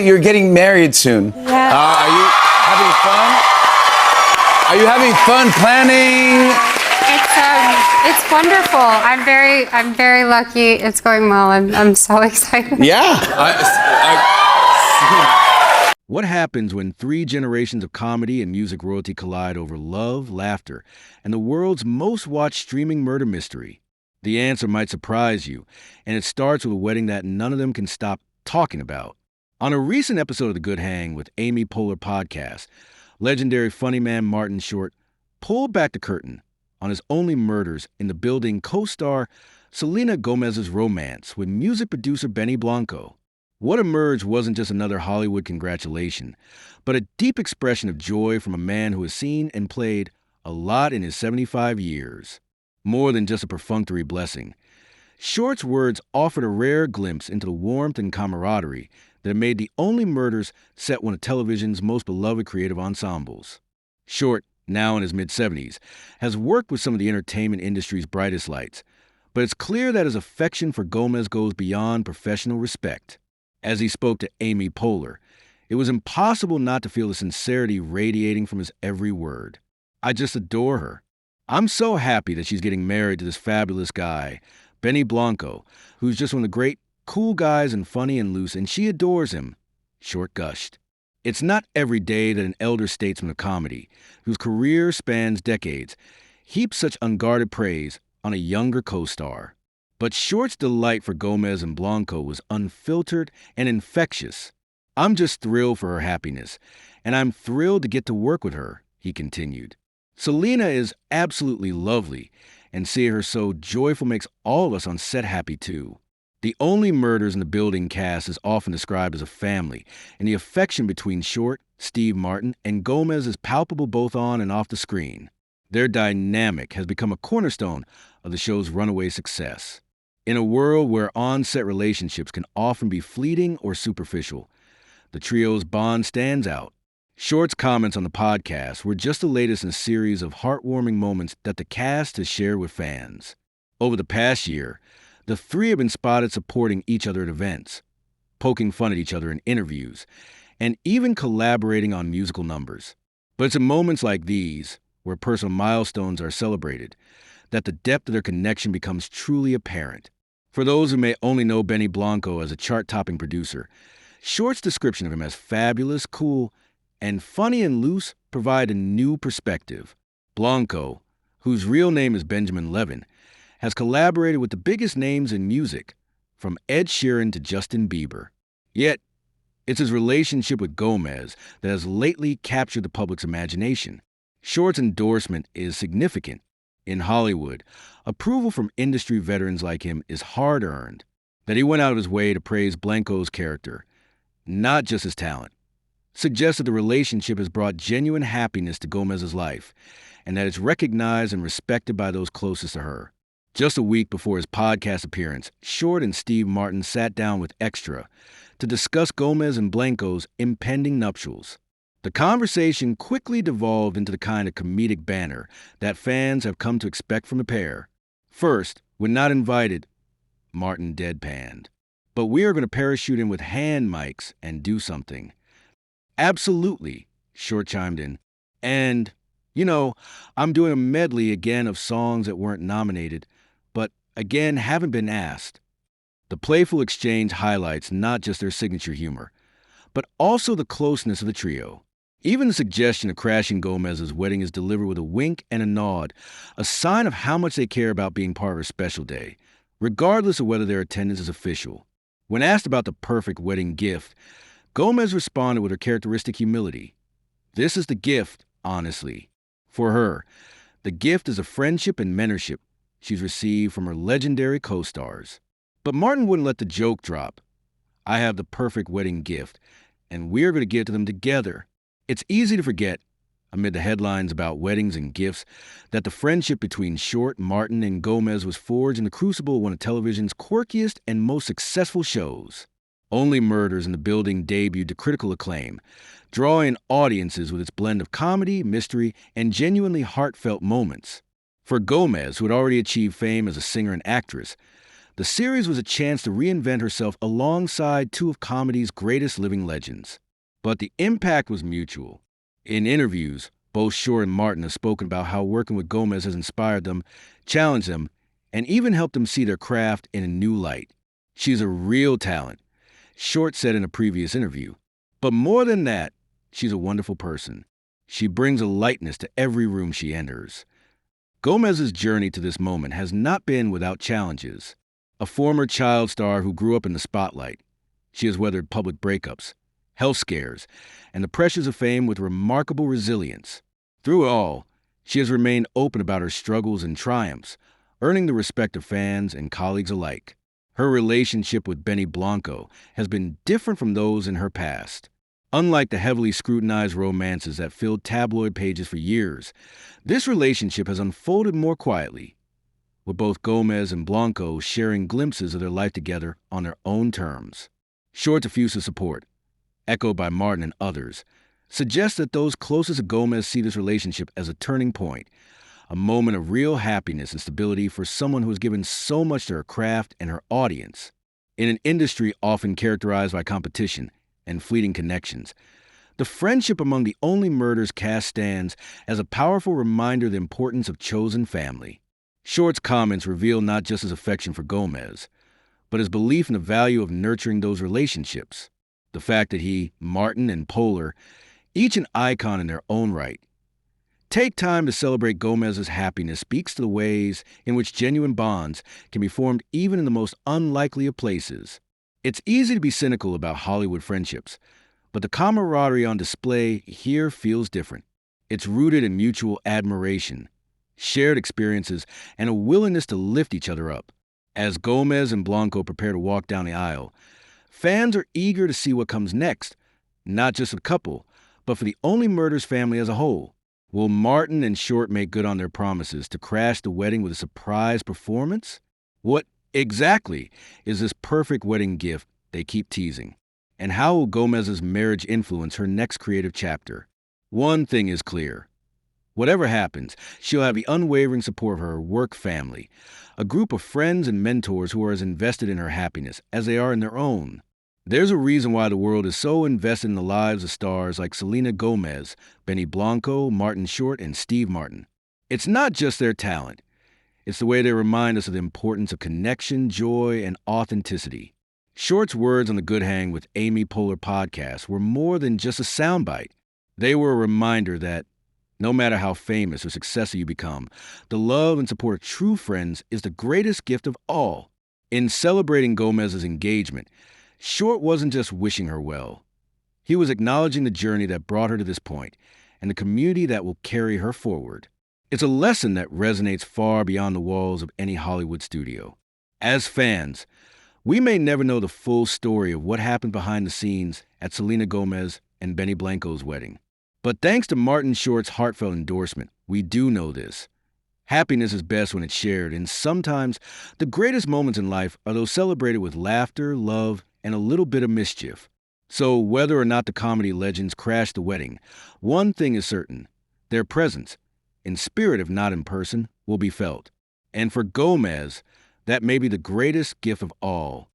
You're getting married soon. Yeah. Are you having fun? Are you having fun planning? It's wonderful. I'm very lucky. It's going well. I'm so excited. Yeah. What happens when 3 generations of comedy and music royalty collide over love, laughter, and the world's most watched streaming murder mystery? The answer might surprise you, and it starts with a wedding that none of them can stop talking about. On a recent episode of The Good Hang with Amy Poehler podcast, legendary funnyman Martin Short pulled back the curtain on his only murders in the building co-star Selena Gomez's romance with music producer Benny Blanco. What emerged wasn't just another Hollywood congratulation, but a deep expression of joy from a man who has seen and played a lot in his 75 years. More than just a perfunctory blessing. Short's words offered a rare glimpse into the warmth and camaraderie that made the only murders set one of television's most beloved creative ensembles. Short, now in his mid-70s, has worked with some of the entertainment industry's brightest lights, but it's clear that his affection for Gomez goes beyond professional respect. As he spoke to Amy Poehler, it was impossible not to feel the sincerity radiating from his every word. I just adore her. I'm so happy that she's getting married to this fabulous guy, Benny Blanco, who's just one of the great, cool guys and funny and loose, and she adores him, Short gushed. It's not every day that an elder statesman of comedy, whose career spans decades, heaps such unguarded praise on a younger co-star. But Short's delight for Gomez and Blanco was unfiltered and infectious. I'm just thrilled for her happiness, and I'm thrilled to get to work with her, he continued. Selena is absolutely lovely, and seeing her so joyful makes all of us on set happy too. The only murders in the building cast is often described as a family, and the affection between Short, Steve Martin, and Gomez is palpable both on and off the screen. Their dynamic has become a cornerstone of the show's runaway success. In a world where on-set relationships can often be fleeting or superficial, the trio's bond stands out. Short's comments on the podcast were just the latest in a series of heartwarming moments that the cast has shared with fans. Over the past year, the 3 have been spotted supporting each other at events, poking fun at each other in interviews, and even collaborating on musical numbers. But it's in moments like these, where personal milestones are celebrated, that the depth of their connection becomes truly apparent. For those who may only know Benny Blanco as a chart-topping producer, Short's description of him as fabulous, cool, and funny and loose provide a new perspective. Blanco, whose real name is Benjamin Levin, has collaborated with the biggest names in music, from Ed Sheeran to Justin Bieber. Yet, it's his relationship with Gomez that has lately captured the public's imagination. Short's endorsement is significant. In Hollywood, approval from industry veterans like him is hard-earned. That he went out of his way to praise Blanco's character, not just his talent, suggests that the relationship has brought genuine happiness to Gomez's life, and that it's recognized and respected by those closest to her. Just a week before his podcast appearance, Short and Steve Martin sat down with Extra to discuss Gomez and Blanco's impending nuptials. The conversation quickly devolved into the kind of comedic banter that fans have come to expect from the pair. First, when not invited, Martin deadpanned. But we are going to parachute in with hand mics and do something. Absolutely, Short chimed in. And, I'm doing a medley again of songs that weren't nominated, but again haven't been asked. The playful exchange highlights not just their signature humor, but also the closeness of the trio. Even the suggestion of crashing Gomez's wedding is delivered with a wink and a nod, a sign of how much they care about being part of a special day, regardless of whether their attendance is official. When asked about the perfect wedding gift, Gomez responded with her characteristic humility. This is the gift, honestly. For her, the gift is a friendship and mentorship she's received from her legendary co-stars. But Martin wouldn't let the joke drop. I have the perfect wedding gift, and we're going to give it to them together. It's easy to forget, amid the headlines about weddings and gifts, that the friendship between Short, Martin, and Gomez was forged in the crucible of one of television's quirkiest and most successful shows. Only Murders in the Building debuted to critical acclaim, drawing audiences with its blend of comedy, mystery, and genuinely heartfelt moments. For Gomez, who had already achieved fame as a singer and actress, The series was a chance to reinvent herself alongside two of comedy's greatest living legends. But the impact was mutual. In interviews, both Short and Martin have spoken about how working with Gomez has inspired them, challenged them, and even helped them see their craft in a new light. She's a real talent, Short said in a previous interview. But more than that, she's a wonderful person. She brings a lightness to every room she enters. Gomez's journey to this moment has not been without challenges. A former child star who grew up in the spotlight, she has weathered public breakups, health scares, and the pressures of fame with remarkable resilience. Through it all, she has remained open about her struggles and triumphs, earning the respect of fans and colleagues alike. Her relationship with Benny Blanco has been different from those in her past. Unlike the heavily scrutinized romances that filled tabloid pages for years, this relationship has unfolded more quietly, with both Gomez and Blanco sharing glimpses of their life together on their own terms. Short's effusive support, echoed by Martin and others, suggests that those closest to Gomez see this relationship as a turning point, a moment of real happiness and stability for someone who has given so much to her craft and her audience. In an industry often characterized by competition and fleeting connections, the friendship among the Only Murders cast stands as a powerful reminder of the importance of chosen family. Short's comments reveal not just his affection for Gomez, but his belief in the value of nurturing those relationships. The fact that he, Martin, and Poehler, each an icon in their own right, take time to celebrate Gomez's happiness speaks to the ways in which genuine bonds can be formed even in the most unlikely of places. It's easy to be cynical about Hollywood friendships, but the camaraderie on display here feels different. It's rooted in mutual admiration, shared experiences, and a willingness to lift each other up. As Gomez and Blanco prepare to walk down the aisle, fans are eager to see what comes next, not just for the couple, but for the Only Murders family as a whole. Will Martin and Short make good on their promises to crash the wedding with a surprise performance? What exactly is this perfect wedding gift they keep teasing? And how will Gomez's marriage influence her next creative chapter? One thing is clear. Whatever happens, she'll have the unwavering support of her work family, a group of friends and mentors who are as invested in her happiness as they are in their own. There's a reason why the world is so invested in the lives of stars like Selena Gomez, Benny Blanco, Martin Short, and Steve Martin. It's not just their talent. It's the way they remind us of the importance of connection, joy, and authenticity. Short's words on the Good Hang with Amy Poehler podcast were more than just a soundbite. They were a reminder that no matter how famous or successful you become, the love and support of true friends is the greatest gift of all. In celebrating Gomez's engagement, Short wasn't just wishing her well. He was acknowledging the journey that brought her to this point and the community that will carry her forward. It's a lesson that resonates far beyond the walls of any Hollywood studio. As fans, we may never know the full story of what happened behind the scenes at Selena Gomez and Benny Blanco's wedding. But thanks to Martin Short's heartfelt endorsement, we do know this. Happiness is best when it's shared, and sometimes the greatest moments in life are those celebrated with laughter, love, and a little bit of mischief. So whether or not the comedy legends crash the wedding, one thing is certain. Their presence, in spirit if not in person, will be felt. And for Gomez, that may be the greatest gift of all.